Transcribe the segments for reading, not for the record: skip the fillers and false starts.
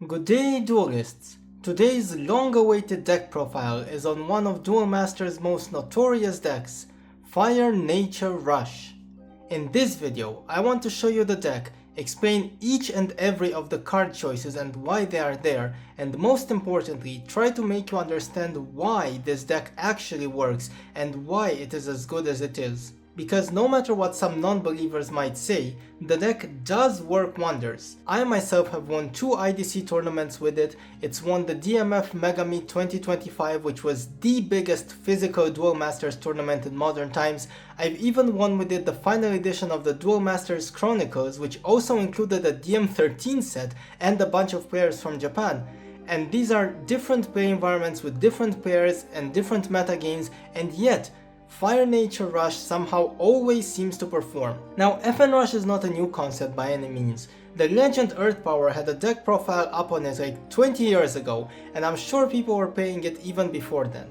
Good day, duelists! Today's long-awaited deck profile is on one of Duel Masters' most notorious decks, Fire Nature Rush. In this video, I want to show you the deck, explain each and every of the card choices and why they are there, and most importantly, try to make you understand why this deck actually works and why it is as good as it is. Because no matter what some non-believers might say, the deck does work wonders. I myself have won 2 IDC tournaments with it. It's won the DMF Mega Meet 2025, which was the biggest physical Duel Masters tournament in modern times. I've even won with it the final edition of the Duel Masters Chronicles, which also included a DM13 set and a bunch of players from Japan. And these are different play environments with different players and different meta games, and yet Fire Nature Rush somehow always seems to perform. Now, FN Rush is not a new concept by any means. The Legend Earth Power had a deck profile up on it like 20 years ago, and I'm sure people were playing it even before then.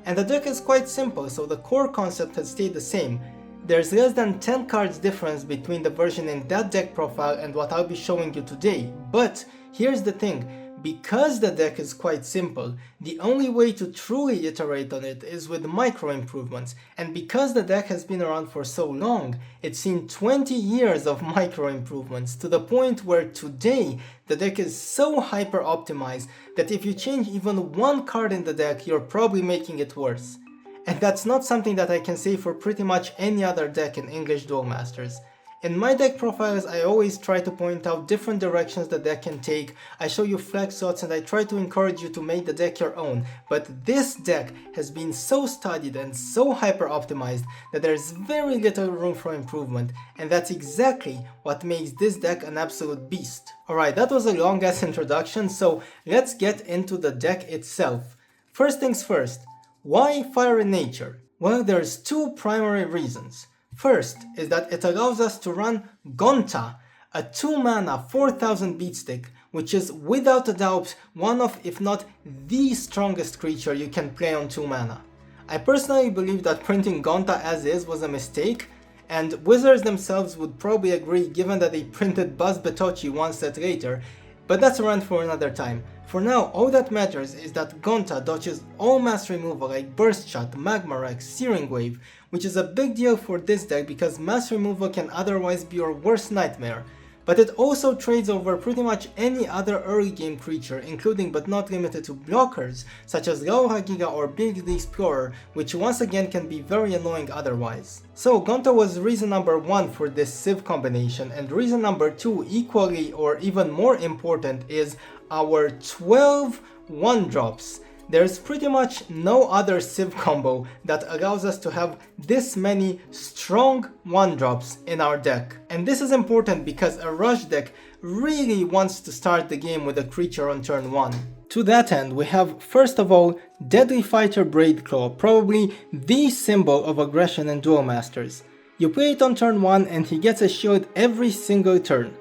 And the deck is quite simple, so the core concept has stayed the same. There's less than 10 cards difference between the version in that deck profile and what I'll be showing you today. But here's the thing. Because the deck is quite simple, the only way to truly iterate on it is with micro improvements, and because the deck has been around for so long, it's seen 20 years of micro improvements to the point where today the deck is so hyper optimized that if you change even one card in the deck, you're probably making it worse. And that's not something that I can say for pretty much any other deck in English Duel Masters. In my deck profiles, I always try to point out different directions the deck can take. I show you flex slots and I try to encourage you to make the deck your own. But this deck has been so studied and so hyper optimized that there's very little room for improvement, and that's exactly what makes this deck an absolute beast. Alright, that was a long ass introduction, so let's get into the deck itself. First things first, why Fire in Nature? Well, there's 2 primary reasons. First is that it allows us to run Gonta, a 2-mana 4000 beatstick, which is without a doubt one of, if not the strongest creature you can play on 2 mana. I personally believe that printing Gonta as is was a mistake, and Wizards themselves would probably agree given that they printed Buzz Betochi one set later, but that's a rant for another time. For now, all that matters is that Gonta dodges all mass removal like Burst Shot, Magma Rex, Searing Wave, which is a big deal for this deck because mass removal can otherwise be your worst nightmare. But it also trades over pretty much any other early game creature, including but not limited to blockers, such as Laura Giga or Big the Explorer, which once again can be very annoying otherwise. So Gonta was reason number 1 for this Civ combination, and reason number 2, equally or even more important, is our 12 1-drops. There's pretty much no other Civ combo that allows us to have this many strong 1-drops in our deck. And this is important because a rush deck really wants to start the game with a creature on turn 1. To that end, we have first of all Deadly Fighter Braidclaw, probably the symbol of aggression in Duel Masters. You play it on turn 1 and he gets a shield every single turn.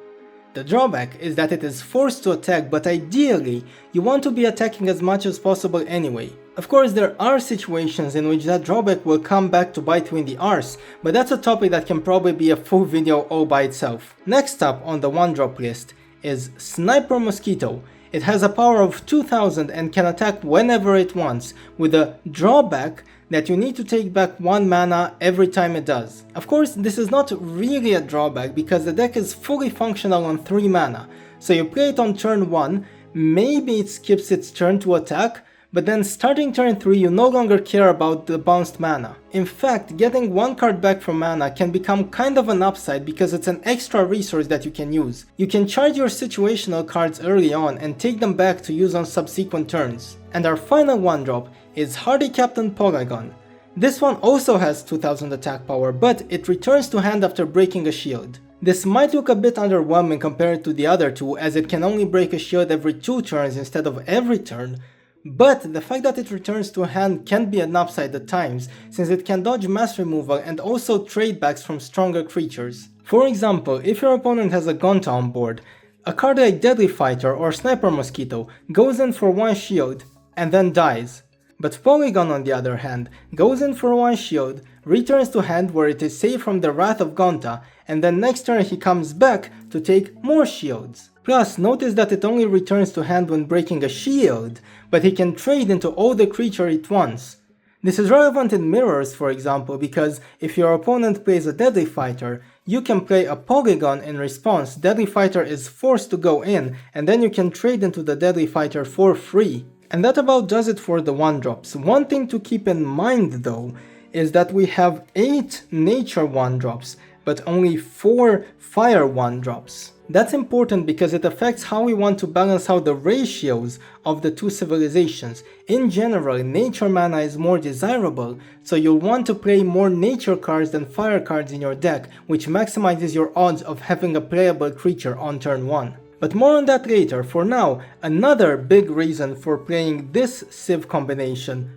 The drawback is that it is forced to attack, but ideally, you want to be attacking as much as possible anyway. Of course, there are situations in which that drawback will come back to bite you in the arse, but that's a topic that can probably be a full video all by itself. Next up on the 1-drop list is Sniper Mosquito. It has a power of 2000 and can attack whenever it wants, with a drawback that you need to take back 1 mana every time it does. Of course, this is not really a drawback because the deck is fully functional on 3 mana, so you play it on turn 1, maybe it skips its turn to attack, but then starting turn 3 you no longer care about the bounced mana. In fact, getting 1 card back from mana can become kind of an upside because it's an extra resource that you can use. You can charge your situational cards early on and take them back to use on subsequent turns. And our final 1-drop is Hardy Captain Polygon. This one also has 2000 attack power, but it returns to hand after breaking a shield. This might look a bit underwhelming compared to the other 2, as it can only break a shield every 2 turns instead of every turn, but the fact that it returns to hand can be an upside at times, since it can dodge mass removal and also trade backs from stronger creatures. For example, if your opponent has a Gonta on board, a card like Deadly Fighter or Sniper Mosquito goes in for 1 shield and then dies. But Polygon, on the other hand, goes in for 1 shield, returns to hand where it is safe from the wrath of Gonta, and then next turn he comes back to take more shields. Plus, notice that it only returns to hand when breaking a shield, but he can trade into all the creature it wants. This is relevant in mirrors, for example, because if your opponent plays a Deadly Fighter, you can play a Polygon in response. Deadly Fighter is forced to go in, and then you can trade into the Deadly Fighter for free. And that about does it for the 1-drops. One thing to keep in mind though, is that we have 8 nature 1-drops, but only 4 fire 1-drops. That's important because it affects how we want to balance out the ratios of the two civilizations. In general, nature mana is more desirable, so you'll want to play more nature cards than fire cards in your deck, which maximizes your odds of having a playable creature on turn 1. But more on that later. For now, another big reason for playing this civ combination,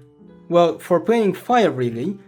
well, for playing fire really,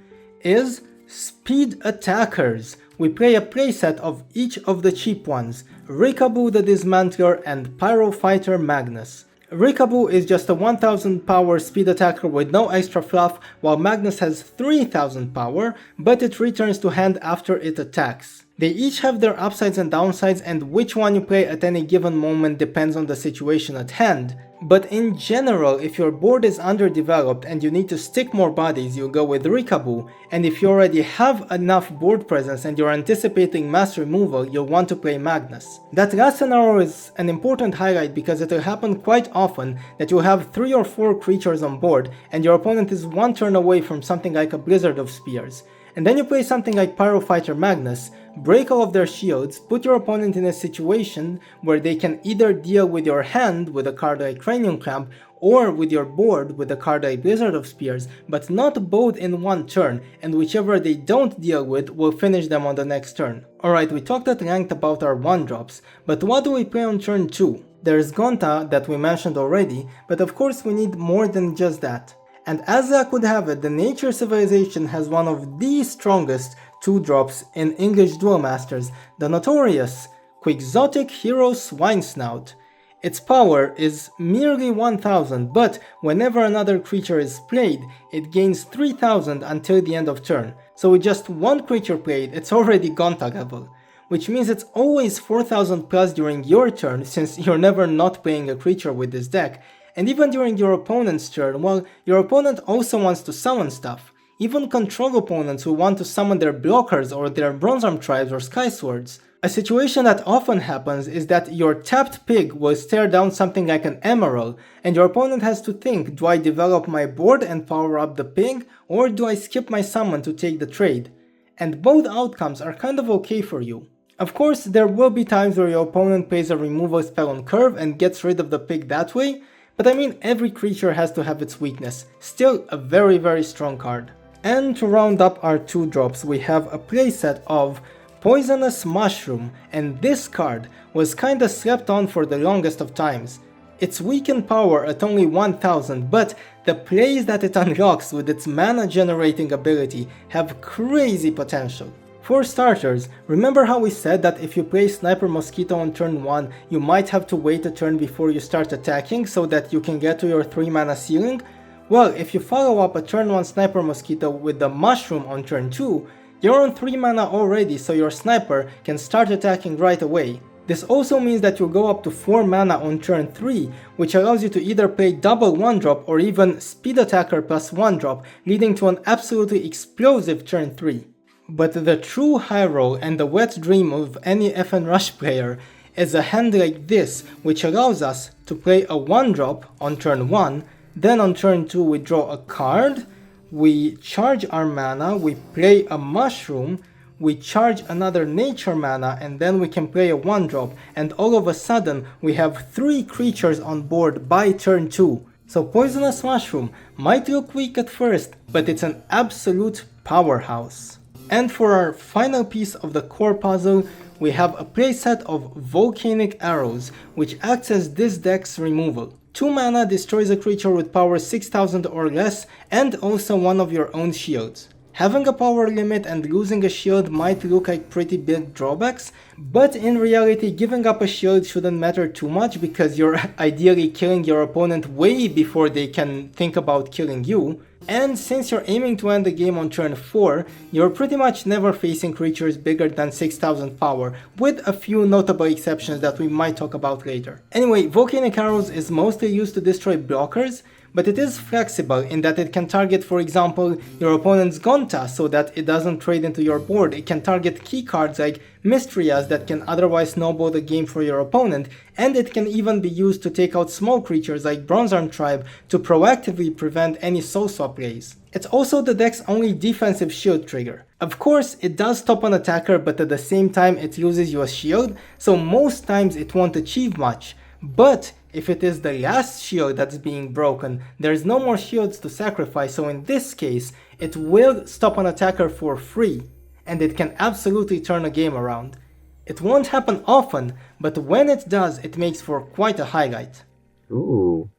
is speed attackers. We play a playset of each of the cheap ones, Rikaboo the Dismantler and Pyro Fighter Magnus. Rikaboo is just a 1000 power speed attacker with no extra fluff, while Magnus has 3000 power, but it returns to hand after it attacks. They each have their upsides and downsides, and which one you play at any given moment depends on the situation at hand. But in general, if your board is underdeveloped and you need to stick more bodies, you go with Rikaboo, and if you already have enough board presence and you're anticipating mass removal, you'll want to play Magnus. That last scenario is an important highlight because it will happen quite often that you'll have 3 or 4 creatures on board and your opponent is one turn away from something like a Blizzard of Spears. And then you play something like Pyro Fighter Magnus, break all of their shields, put your opponent in a situation where they can either deal with your hand with a card like Cranium Clamp or with your board with a card like Blizzard of Spears, but not both in one turn, and whichever they don't deal with will finish them on the next turn. Alright, we talked at length about our 1-drops, but what do we play on turn 2? There's Gonta that we mentioned already, but of course we need more than just that. And as luck would have it, the Nature Civilization has one of the strongest 2-drops in English Duel Masters, the notorious Quixotic Hero Swine Snout. Its power is merely 1000, but whenever another creature is played, it gains 3000 until the end of turn. So with just one creature played, it's already Gonta level, which means it's always 4000 plus during your turn, since you're never not playing a creature with this deck. And even during your opponent's turn, well, your opponent also wants to summon stuff. Even control opponents who want to summon their blockers or their Bronze Arm Tribes or Sky Swords. A situation that often happens is that your tapped pig will stare down something like an Emerald, and your opponent has to think, do I develop my board and power up the pig, or do I skip my summon to take the trade? And both outcomes are kind of okay for you. Of course, there will be times where your opponent plays a removal spell on curve and gets rid of the pig that way, but I mean, every creature has to have its weakness. Still a very strong card. And to round up our 2-drops, we have a playset of Poisonous Mushroom, and this card was kinda slept on for the longest of times. It's weak in power at only 1000, but the plays that it unlocks with its mana generating ability have crazy potential. For starters, remember how we said that if you play Sniper Mosquito on turn 1, you might have to wait a turn before you start attacking so that you can get to your 3 mana ceiling? Well, if you follow up a turn 1 Sniper Mosquito with the Mushroom on turn 2, you're on 3 mana already, so your Sniper can start attacking right away. This also means that you'll go up to 4 mana on turn 3, which allows you to either play double 1-drop or even Speed Attacker plus 1-drop, leading to an absolutely explosive turn 3. But the true high roll and the wet dream of any FN Rush player is a hand like this, which allows us to play a 1-drop on turn 1, then on turn 2 we draw a card, we charge our mana, we play a Mushroom, we charge another nature mana, and then we can play a 1-drop, and all of a sudden we have 3 creatures on board by turn 2. So Poisonous Mushroom might look weak at first, but it's an absolute powerhouse. And for our final piece of the core puzzle, we have a playset of Volcanic Arrows, which acts as this deck's removal. 2 mana destroys a creature with power 6000 or less, and also one of your own shields. Having a power limit and losing a shield might look like pretty big drawbacks, but in reality giving up a shield shouldn't matter too much because you're ideally killing your opponent way before they can think about killing you. And since you're aiming to end the game on turn 4, you're pretty much never facing creatures bigger than 6000 power, with a few notable exceptions that we might talk about later. Anyway, Volcanic Arrows is mostly used to destroy blockers, but it is flexible in that it can target, for example, your opponent's Gonta so that it doesn't trade into your board. It can target key cards like Mystrias that can otherwise snowball the game for your opponent, and it can even be used to take out small creatures like Bronzearm Tribe to proactively prevent any soul swap plays. It's also the deck's only defensive shield trigger. Of course, it does stop an attacker, but at the same time it loses you a shield, so most times it won't achieve much. But if it is the last shield that's being broken, there's no more shields to sacrifice, so in this case, it will stop an attacker for free, and it can absolutely turn a game around. It won't happen often, but when it does, it makes for quite a highlight. Ooh.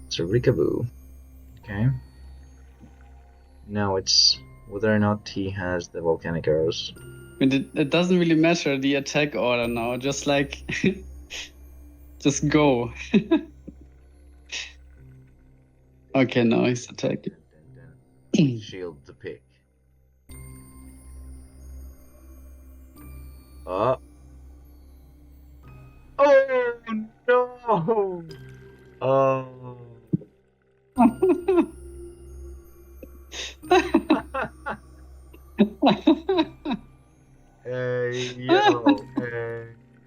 It's a Rikaboo. Okay. Now it's whether or not he has the volcanic arrows. I mean, it doesn't really matter the attack order now, just like... just go. Okay, now he's attacking. Shield to pick. Oh no! Oh. Hey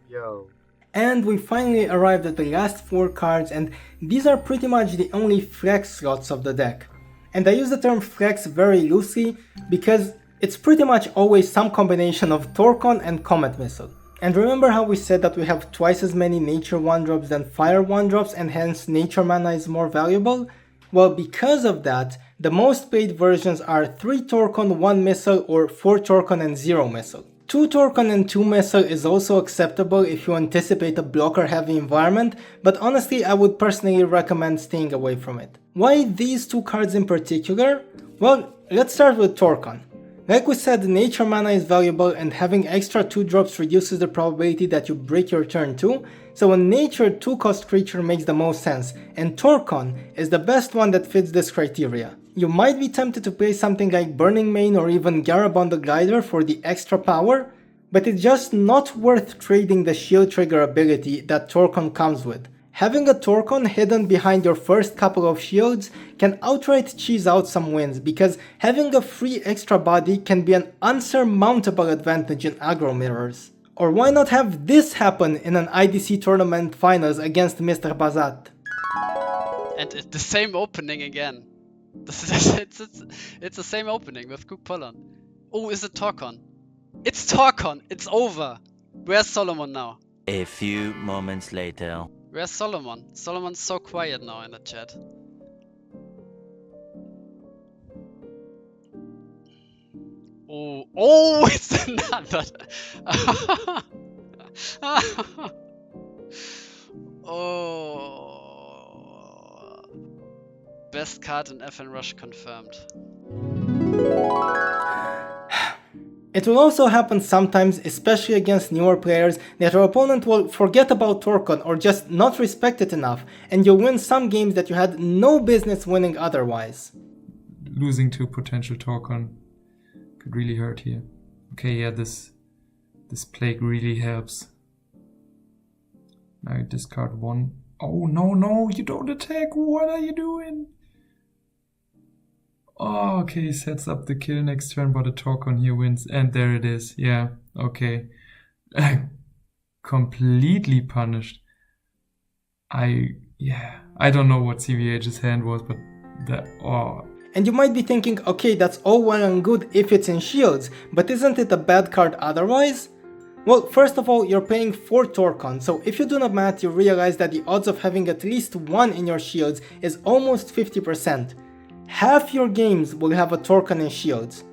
yo. And we finally arrived at the last 4 cards, and these are pretty much the only flex slots of the deck. And I use the term flex very loosely because it's pretty much always some combination of Torcon and Comet Missile. And remember how we said that we have twice as many nature 1-drops than fire 1-drops and hence nature mana is more valuable? Well, because of that, the most played versions are 3 Torcon, 1 Missile or 4 Torcon and 0 Missile. 2 Torcon and 2 Missile is also acceptable if you anticipate a blocker heavy environment, but honestly I would personally recommend staying away from it. Why these 2 cards in particular? Well, let's start with Torcon. Like we said, nature mana is valuable and having extra 2-drops reduces the probability that you break your turn 2, so a nature 2-cost creature makes the most sense, and Torcon is the best one that fits this criteria. You might be tempted to play something like Burning Mane or even Garabon the Glider for the extra power, but it's just not worth trading the shield trigger ability that Torcon comes with. Having a Torcon hidden behind your first couple of shields can outright cheese out some wins, because having a free extra body can be an unsurmountable advantage in aggro mirrors. Or why not have this happen in an IDC tournament finals against Mr. Bazat? And it's the same opening again. It's the same opening with Cook Pollon. Oh, is it Torcon? It's Torcon! It's over! Where's Solomon now? A few moments later. Where's Solomon? Solomon's so quiet now in the chat. Oh, it's another. Oh. Best card in FN Rush confirmed. It will also happen sometimes, especially against newer players, that your opponent will forget about Torcon or just not respect it enough, and you'll win some games that you had no business winning otherwise. Losing to potential Torcon could really hurt here. Okay, yeah, this plague really helps. Now you discard 1. Oh, no, you don't attack! What are you doing? Oh, okay, sets up the kill next turn, but a Torcon here wins. And there it is. Yeah, okay. Completely punished. I don't know what CVH's hand was, but that... Oh. And you might be thinking, okay, that's all well and good if it's in shields, but isn't it a bad card otherwise? Well, first of all, you're paying 4 Torcon, so if you do the math, you realize that the odds of having at least 1 in your shields is almost 50%. Half your games will have a Torcon in shields.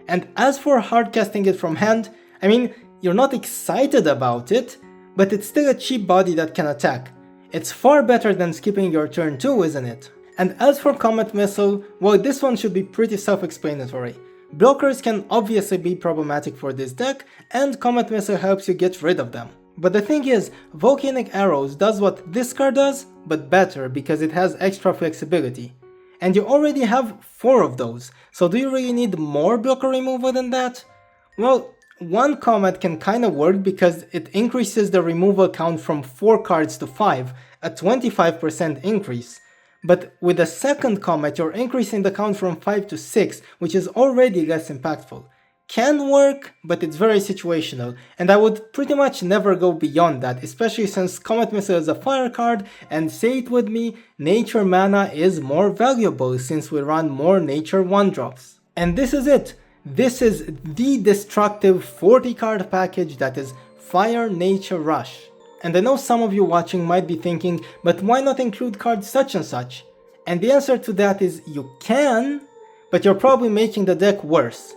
And as for hardcasting it from hand, I mean, you're not excited about it, but it's still a cheap body that can attack. It's far better than skipping your turn 2, isn't it? And as for Comet Missile, well, this one should be pretty self-explanatory. Blockers can obviously be problematic for this deck, and Comet Missile helps you get rid of them. But the thing is, Volcanic Arrows does what this card does, but better because it has extra flexibility. And you already have 4 of those, so do you really need more blocker removal than that? Well, one Comet can kinda work because it increases the removal count from 4 cards to 5, a 25% increase. But with a second Comet you're increasing the count from 5 to 6, which is already less impactful. Can work, but it's very situational, and I would pretty much never go beyond that, especially since Comet Missile is a fire card, and say it with me, Nature Mana is more valuable since we run more Nature 1-drops. And this is it! This is the destructive 40 card package that is Fire Nature Rush. And I know some of you watching might be thinking, but why not include cards such and such? And the answer to that is you can, but you're probably making the deck worse.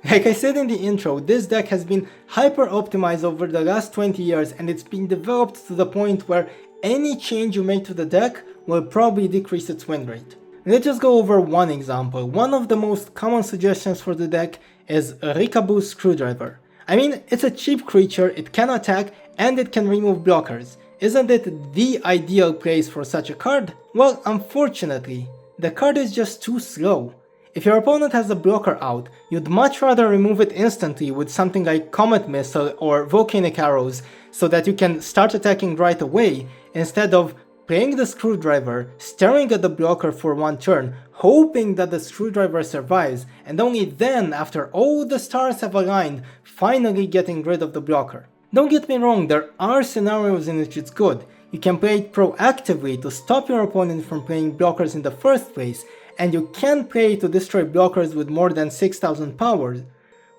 Like I said in the intro, this deck has been hyper optimized over the last 20 years and it's been developed to the point where any change you make to the deck will probably decrease its win rate. Let's just go over one example. One of the most common suggestions for the deck is Rikabu's Screwdriver. I mean, it's a cheap creature, it can attack, and it can remove blockers. Isn't it the ideal place for such a card? Well, unfortunately, the card is just too slow. If your opponent has a blocker out, you'd much rather remove it instantly with something like Comet Missile or Volcanic Arrows so that you can start attacking right away, instead of playing the Screwdriver, staring at the blocker for one turn, hoping that the Screwdriver survives, and only then, after all the stars have aligned, finally getting rid of the blocker. Don't get me wrong, there are scenarios in which it's good. You can play it proactively to stop your opponent from playing blockers in the first place, and you can play to destroy blockers with more than 6000 powers.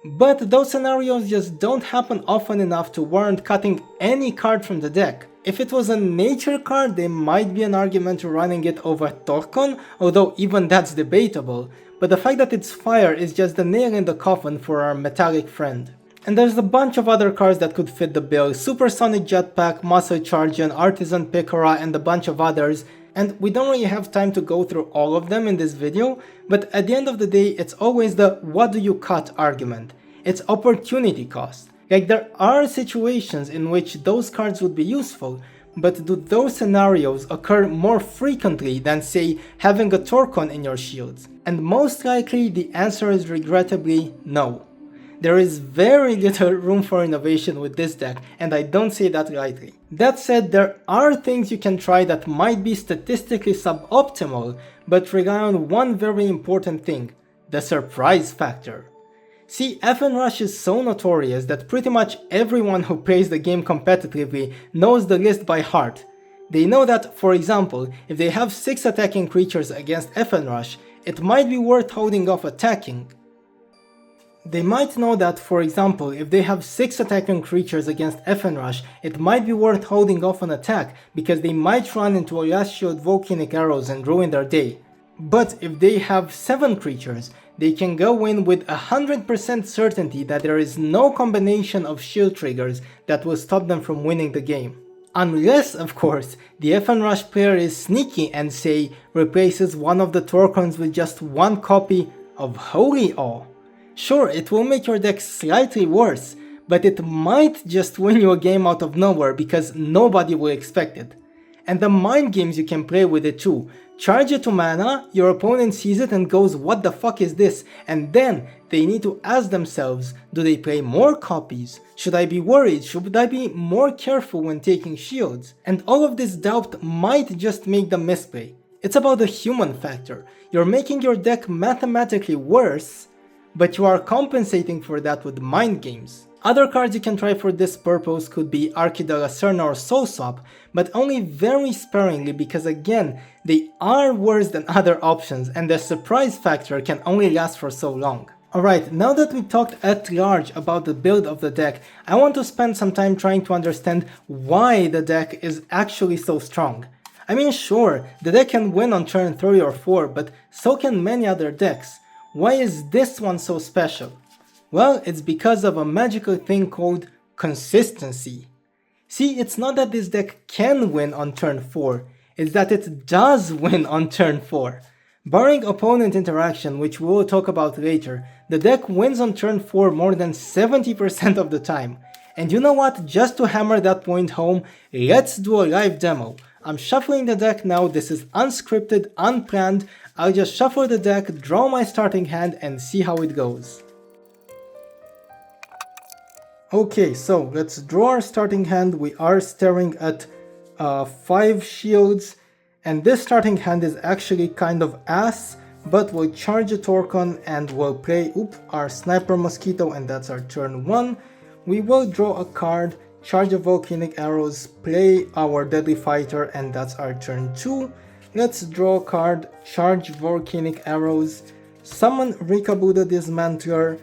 But those scenarios just don't happen often enough to warrant cutting any card from the deck. If it was a nature card, there might be an argument to running it over Torkon, although even that's debatable, but the fact that it's fire is just the nail in the coffin for our metallic friend. And there's a bunch of other cards that could fit the bill: Supersonic Jetpack, Muscle Chargeon, Artisan Picora, and a bunch of others, and we don't really have time to go through all of them in this video, but at the end of the day it's always the what do you cut argument. It's opportunity cost. Like, there are situations in which those cards would be useful, but do those scenarios occur more frequently than, say, having a Torkon in your shields? And most likely the answer is regrettably no. There is very little room for innovation with this deck, and I don't say that lightly. That said, there are things you can try that might be statistically suboptimal, but rely on one very important thing: the surprise factor. See, FN Rush is so notorious that pretty much everyone who plays the game competitively knows the list by heart. They know that, for example, if they have 6 attacking creatures against FN Rush, it might be worth holding off attacking. They might know that, for example, if they have 6 attacking creatures against FN Rush, it might be worth holding off an attack, because they might run into a last shield Volcanic Arrows and ruin their day. But if they have 7 creatures, they can go in with 100% certainty that there is no combination of shield triggers that will stop them from winning the game. Unless, of course, the FN Rush player is sneaky and, say, replaces one of the Torkons with just one copy of Holy Awe. Sure, it will make your deck slightly worse, but it might just win you a game out of nowhere because nobody will expect it. And the mind games you can play with it too. Charge it to mana, your opponent sees it and goes, what the fuck is this? And then they need to ask themselves, do they play more copies? Should I be worried? Should I be more careful when taking shields? And all of this doubt might just make them misplay. It's about the human factor. You're making your deck mathematically worse, but you are compensating for that with mind games. Other cards you can try for this purpose could be Archie de la Serna or Soul Swap, but only very sparingly because, again, they are worse than other options and the surprise factor can only last for so long. Alright, now that we talked at large about the build of the deck, I want to spend some time trying to understand why the deck is actually so strong. I mean, sure, the deck can win on turn 3 or 4, but so can many other decks. Why is this one so special? Well, it's because of a magical thing called consistency. See, it's not that this deck can win on turn 4, is that it does win on turn 4. Barring opponent interaction, which we will talk about later, the deck wins on turn 4 more than 70% of the time. And you know what, just to hammer that point home, let's do a live demo. I'm shuffling the deck now, this is unscripted, unplanned. I'll just shuffle the deck, draw my starting hand and see how it goes. Okay, so let's draw our starting hand. We are staring at 5 shields, and this starting hand is actually kind of ass, but we'll charge a Torcon and we'll play our Sniper Mosquito, and that's our turn 1. We will draw a card, charge a Volcanic Arrows, play our Deadly Fighter, and that's our turn 2. Let's draw a card, charge Volcanic Arrows, summon Rikabu the Dismantler,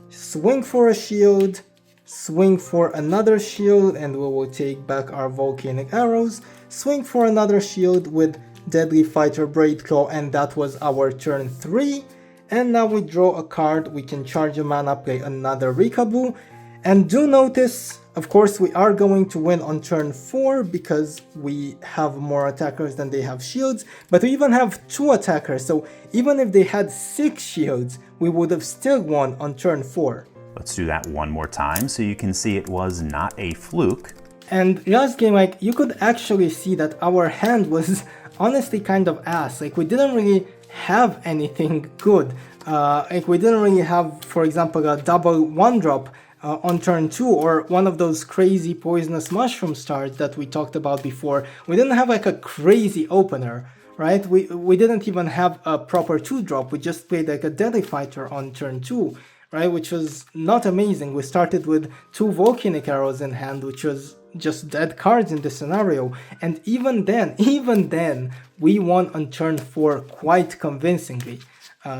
swing for a shield, swing for another shield, and we will take back our Volcanic Arrows, swing for another shield with Deadly Fighter Braidclaw, and that was our turn 3. And now we draw a card, we can charge a mana, play another Rikabu. And do notice, of course, we are going to win on turn 4 because we have more attackers than they have shields, but we even have 2 attackers, so even if they had 6 shields, we would have still won on turn 4. Let's do that one more time so you can see it was not a fluke. And last game, like, you could actually see that our hand was honestly kind of ass. Like, we didn't really have anything good. Like, we didn't really have, for example, a double 1-drop on turn 2, or one of those crazy poisonous mushroom stars that we talked about before. We didn't have like a crazy opener, right? We didn't even have a proper 2-drop. We just played like a Deadly Fighter on turn 2, right? Which was not amazing. We started with 2 Volcanic Arrows in hand, which was just dead cards in this scenario. And even then, we won on turn 4 quite convincingly.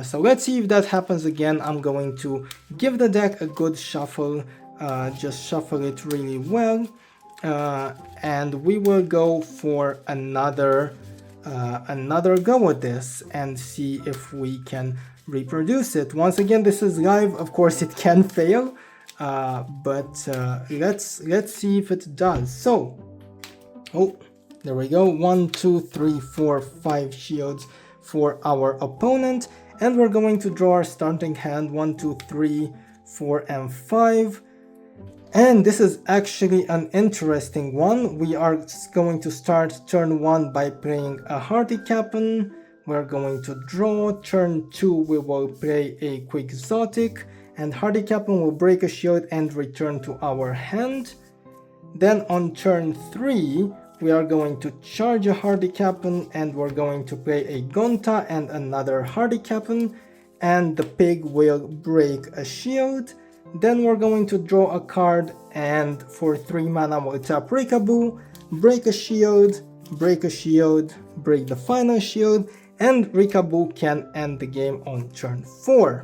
So let's see if that happens again. I'm going to give the deck a good shuffle, just shuffle it really well, and we will go for another go with this and see if we can reproduce it. Once again, this is live, of course it can fail, but let's see if it does. So, oh, there we go, 1, 2, 3, 4, 5 shields for our opponent. And we're going to draw our starting hand, 1, 2, 3, 4, and 5. And this is actually an interesting one. We are going to start turn 1 by playing a Hardy Captain. We're going to draw. Turn 2 we will play a Quixotic, and Hardy Captain will break a shield and return to our hand. Then on turn 3 we are going to charge a Hardy Captain, and we're going to play a Gonta and another Hardy Captain, and the pig will break a shield. Then we're going to draw a card, and for 3 mana we'll tap Rikabu, break a shield, break the final shield, and Rikabu can end the game on turn 4.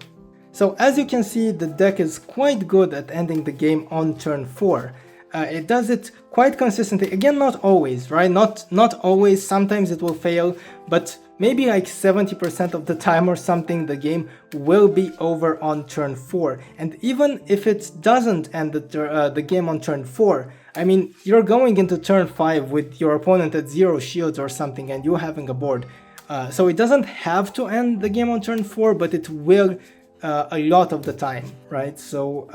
So as you can see, the deck is quite good at ending the game on turn 4. It does it quite consistently. Again, not always, right? Not always. Sometimes it will fail, but maybe like 70% of the time or something, the game will be over on turn 4. And even if it doesn't end the game on turn 4, I mean, you're going into turn 5 with your opponent at 0 shields or something, and you having a board. So it doesn't have to end the game on turn 4, but it will a lot of the time, right? So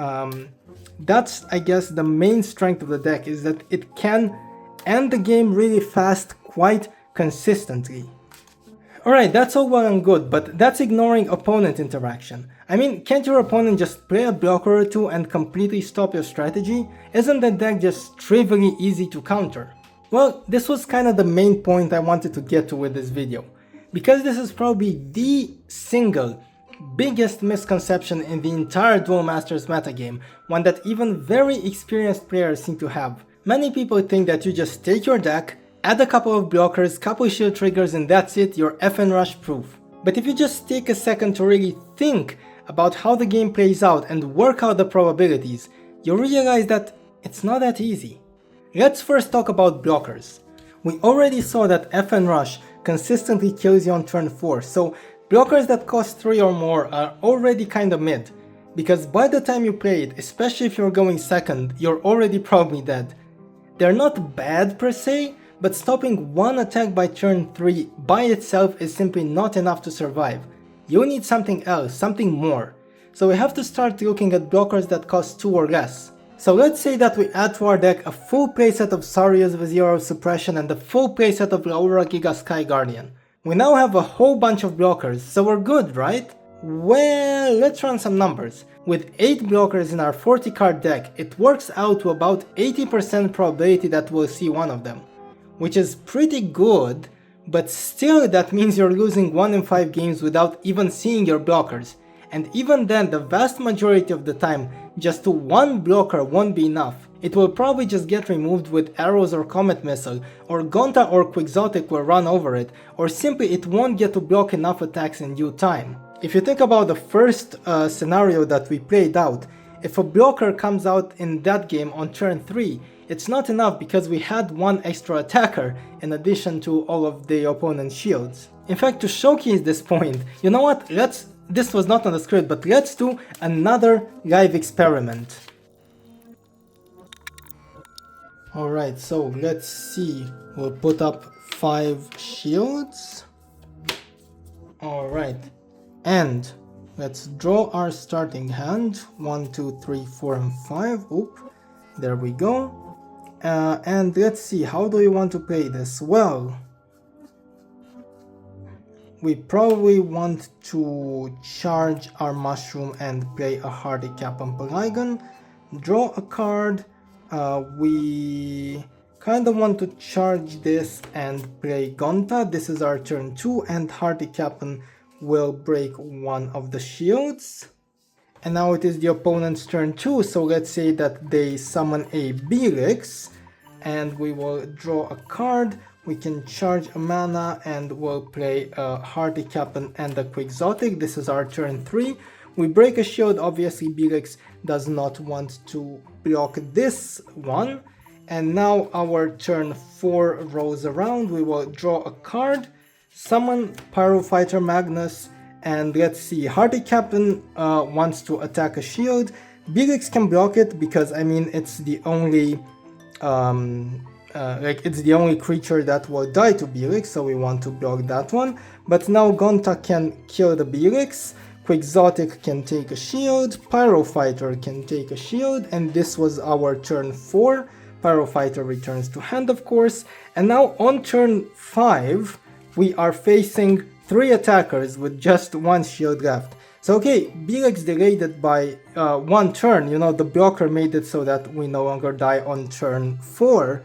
that's, I guess, the main strength of the deck, is that it can end the game really fast, quite consistently. Alright, that's all well and good, but that's ignoring opponent interaction. I mean, can't your opponent just play a blocker or 2 and completely stop your strategy? Isn't the deck just trivially easy to counter? Well, this was kind of the main point I wanted to get to with this video, because this is probably the single biggest misconception in the entire Duel Masters metagame, one that even very experienced players seem to have. Many people think that you just take your deck, add a couple of blockers, couple shield triggers, and that's it, you're FN Rush proof. But if you just take a second to really think about how the game plays out and work out the probabilities, you'll realize that it's not that easy. Let's first talk about blockers. We already saw that FN Rush consistently kills you on turn 4, so blockers that cost 3 or more are already kinda mid, because by the time you play it, especially if you're going second, you're already probably dead. They're not bad per se, but stopping one attack by turn 3 by itself is simply not enough to survive. You need something else, something more. So we have to start looking at blockers that cost 2 or less. So let's say that we add to our deck a full playset of Sarius with 0 suppression and a full playset of Laura Giga Sky Guardian. We now have a whole bunch of blockers, so we're good, right? Well, let's run some numbers. With 8 blockers in our 40 card deck, it works out to about 80% probability that we'll see one of them. Which is pretty good, but still that means you're losing 1 in 5 games without even seeing your blockers. And even then, the vast majority of the time, just one blocker won't be enough. It will probably just get removed with arrows or comet missile, or Gonta or Quixotic will run over it, or simply it won't get to block enough attacks in due time. If you think about the first scenario that we played out, if a blocker comes out in that game on turn 3, it's not enough because we had one extra attacker in addition to all of the opponent's shields. In fact, to showcase this point, you know what, this was not on the script, but let's do another live experiment. Alright, so let's see, we'll put up 5 shields. Alright, and let's draw our starting hand, 1, 2, 3, 4 and 5, oop, there we go. And let's see, how do we want to play this? Well, we probably want to charge our mushroom and play a hardy cap on Polygon, draw a card. We kind of want to charge this and play Gonta. This is our turn 2 and hardy cap'n will break one of the shields. And now it is the opponent's turn 2, so let's say that they summon a Belix and we will draw a card. We can charge a mana and we'll play a hardy cap'n and a Quixotic. This is our turn 3. We break a shield, obviously Belix does not want to block this one. And now our turn 4 rolls around, we will draw a card, summon Pyrofighter Magnus, and let's see, hardy cap'n wants to attack a shield. Belix can block it because, I mean, it's the only it's the only creature that will die to Belix, so we want to block that one. But now Gonta can kill the Belix, Quixotic can take a shield, Pyrofighter can take a shield, and this was our turn 4. Pyrofighter returns to hand, of course, and now on turn 5 we are facing 3 attackers with just 1 shield left. So okay, Belix delayed it by 1 turn, you know, the blocker made it so that we no longer die on turn 4.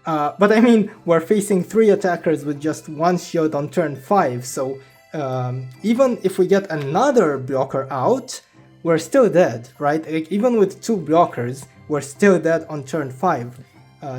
But I mean, we're facing 3 attackers with just 1 shield on turn 5, so even if we get another blocker out, we're still dead, right? Like, even with 2 blockers, we're still dead on turn 5,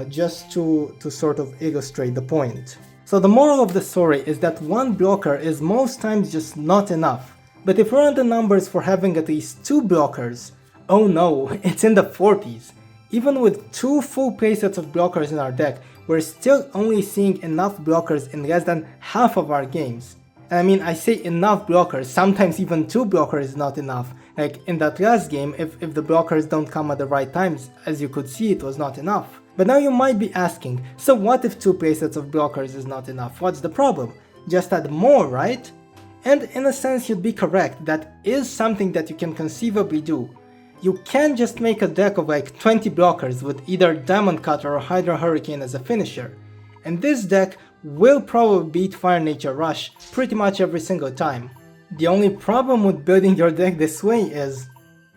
just to sort of illustrate the point. So the moral of the story is that 1 blocker is most times just not enough. But if we're on the numbers for having at least 2 blockers, oh no, it's in the 40s. Even with 2 full playsets of blockers in our deck, we're still only seeing enough blockers in less than half of our games. And I mean, I say enough blockers, sometimes even 2 blockers is not enough. Like in that last game, if the blockers don't come at the right times, as you could see, it was not enough. But now you might be asking, so what if 2 playsets of blockers is not enough? What's the problem? Just add more, right? And in a sense you'd be correct, that is something that you can conceivably do. You can just make a deck of like 20 blockers with either Diamond Cutter or Hydra Hurricane as a finisher. And this deck will probably beat Fire Nature Rush pretty much every single time. The only problem with building your deck this way is,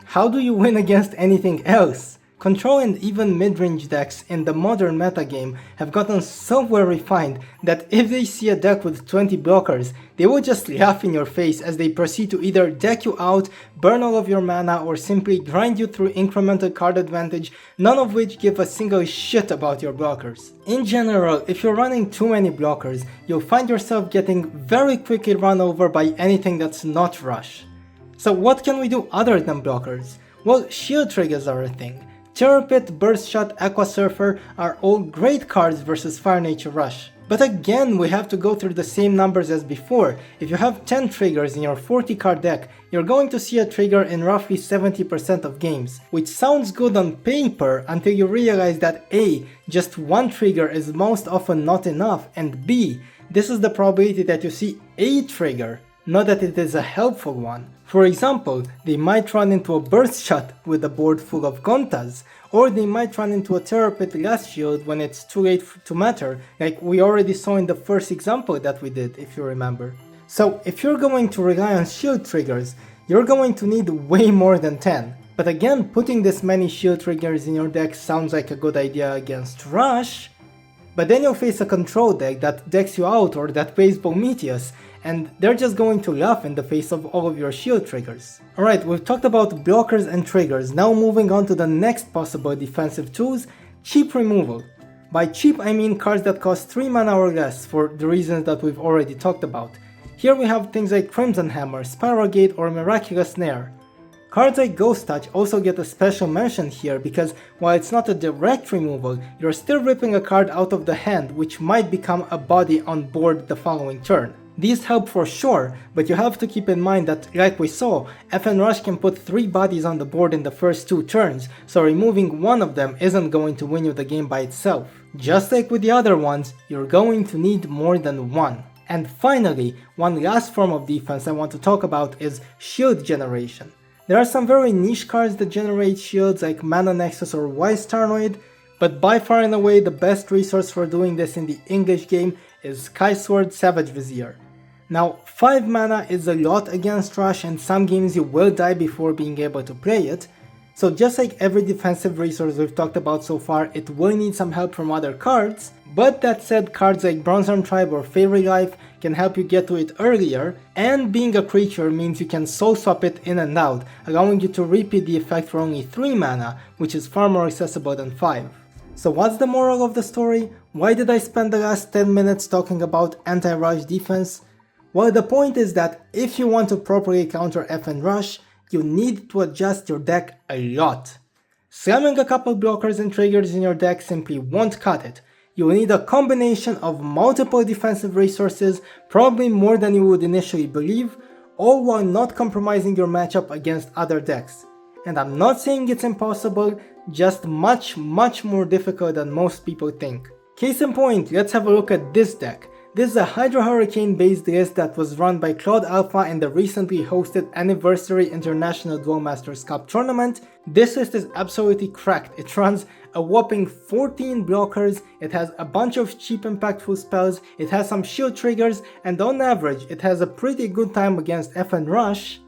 how do you win against anything else? Control and even mid-range decks in the modern metagame have gotten so well refined that if they see a deck with 20 blockers, they will just laugh in your face as they proceed to either deck you out, burn all of your mana, or simply grind you through incremental card advantage, none of which give a single shit about your blockers. In general, if you're running too many blockers, you'll find yourself getting very quickly run over by anything that's not Rush. So what can we do other than blockers? Well, shield triggers are a thing. Terra Pit, Burst Shot, Aqua Surfer are all great cards versus Fire Nature Rush. But again, we have to go through the same numbers as before. If you have 10 triggers in your 40 card deck, you're going to see a trigger in roughly 70% of games, which sounds good on paper until you realize that A, just one trigger is most often not enough, and B, this is the probability that you see a trigger, not that it is a helpful one. For example, they might run into a burst shot with a board full of Gontas, or they might run into a Terror Pit last shield when it's too late to matter, like we already saw in the first example that we did, if you remember. So if you're going to rely on shield triggers, you're going to need way more than 10. But again, putting this many shield triggers in your deck sounds like a good idea against Rush, but then you'll face a control deck that decks you out or that plays Prometheus, and they're just going to laugh in the face of all of your shield triggers. Alright, we've talked about blockers and triggers, now moving on to the next possible defensive tools, cheap removal. By cheap I mean cards that cost 3 mana or less, for the reasons that we've already talked about. Here we have things like Crimson Hammer, Spiral Gate or Miraculous Snare. Cards like Ghost Touch also get a special mention here because while it's not a direct removal, you're still ripping a card out of the hand which might become a body on board the following turn. These help for sure, but you have to keep in mind that, like we saw, FN Rush can put 3 bodies on the board in the first 2 turns, so removing one of them isn't going to win you the game by itself. Just like with the other ones, you're going to need more than one. And finally, one last form of defense I want to talk about is shield generation. There are some very niche cards that generate shields like Mana Nexus or Wise Tarnoid, but by far and away the best resource for doing this in the English game is Skysword Savage Vizier. Now, 5 mana is a lot against Rush and some games you will die before being able to play it, so just like every defensive resource we've talked about so far, it will need some help from other cards, but that said, cards like Bronzearm Tribe or Fairy Life can help you get to it earlier, and being a creature means you can soul swap it in and out, allowing you to repeat the effect for only 3 mana, which is far more accessible than 5. So what's the moral of the story? Why did I spend the last 10 minutes talking about anti-rush defense? Well, the point is that if you want to properly counter FN Rush, you need to adjust your deck a lot. Slamming a couple blockers and triggers in your deck simply won't cut it. You will need a combination of multiple defensive resources, probably more than you would initially believe, all while not compromising your matchup against other decks. And I'm not saying it's impossible, just much more difficult than most people think. Case in point, let's have a look at this deck. This is a Hydro Hurricane based list that was run by Cloud Alpha in the recently hosted Anniversary International Duel Masters Cup tournament. This list is absolutely cracked. It runs a whopping 14 blockers, it has a bunch of cheap impactful spells, it has some shield triggers, and on average it has a pretty good time against FN Rush.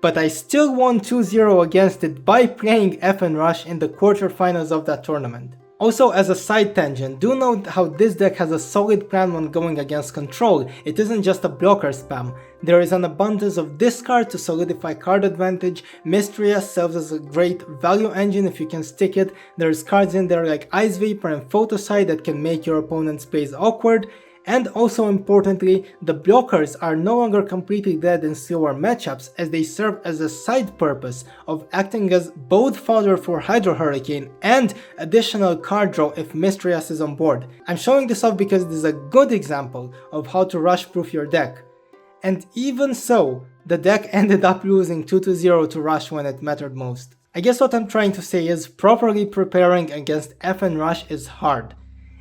But I still won 2-0 against it by playing FN Rush in the quarterfinals of that tournament. Also, as a side tangent, do note how this deck has a solid plan when going against control. It isn't just a blocker spam. There is an abundance of discard to solidify card advantage, Mystria serves as a great value engine if you can stick it, there's cards in there like Ice Vapor and Photoside that can make your opponent's plays awkward, and also importantly, the blockers are no longer completely dead in slower matchups as they serve as a side purpose of acting as both fodder for Hydro Hurricane and additional card draw if Mistrias is on board. I'm showing this off because this is a good example of how to rush proof your deck. And even so, the deck ended up losing 2-0 to Rush when it mattered most. I guess what I'm trying to say is properly preparing against FN Rush is hard.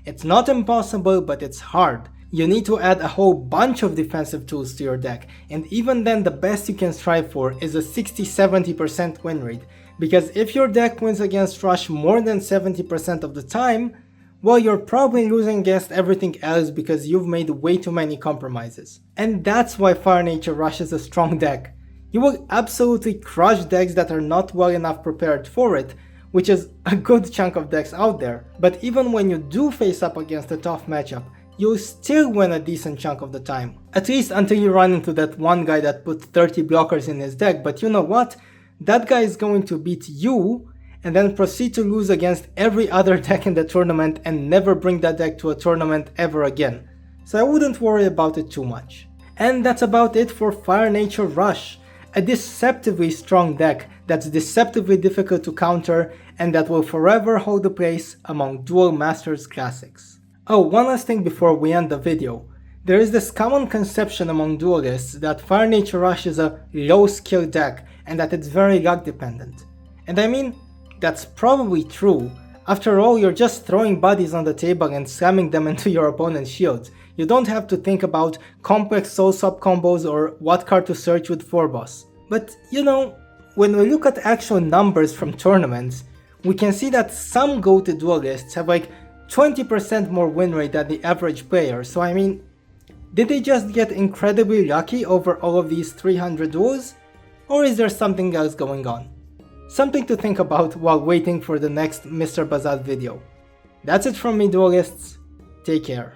It's not impossible, but it's hard. You need to add a whole bunch of defensive tools to your deck, and even then the best you can strive for is a 60-70% win rate, because if your deck wins against Rush more than 70% of the time, well, you're probably losing against everything else because you've made way too many compromises. And that's why Fire Nature Rush is a strong deck. You will absolutely crush decks that are not well enough prepared for it, which is a good chunk of decks out there, but even when you do face up against a tough matchup, you'll still win a decent chunk of the time. At least until you run into that one guy that put 30 blockers in his deck, but you know what? That guy is going to beat you and then proceed to lose against every other deck in the tournament and never bring that deck to a tournament ever again. So I wouldn't worry about it too much. And that's about it for Fire Nature Rush. A deceptively strong deck that's deceptively difficult to counter and that will forever hold a place among Duel Masters classics. Oh, one last thing before we end the video. There is this common conception among duelists that Fire Nature Rush is a low skill deck and that it's very luck dependent. And I mean, that's probably true. After all, you're just throwing bodies on the table and slamming them into your opponent's shields. You don't have to think about complex soul swap combos or what card to search with 4-boss. But you know, when we look at actual numbers from tournaments, we can see that some GOATed duelists have like 20% more win rate than the average player, so I mean, did they just get incredibly lucky over all of these 300 duels? Or is there something else going on? Something to think about while waiting for the next Mr. Bazat video. That's it from me, duelists. Take care.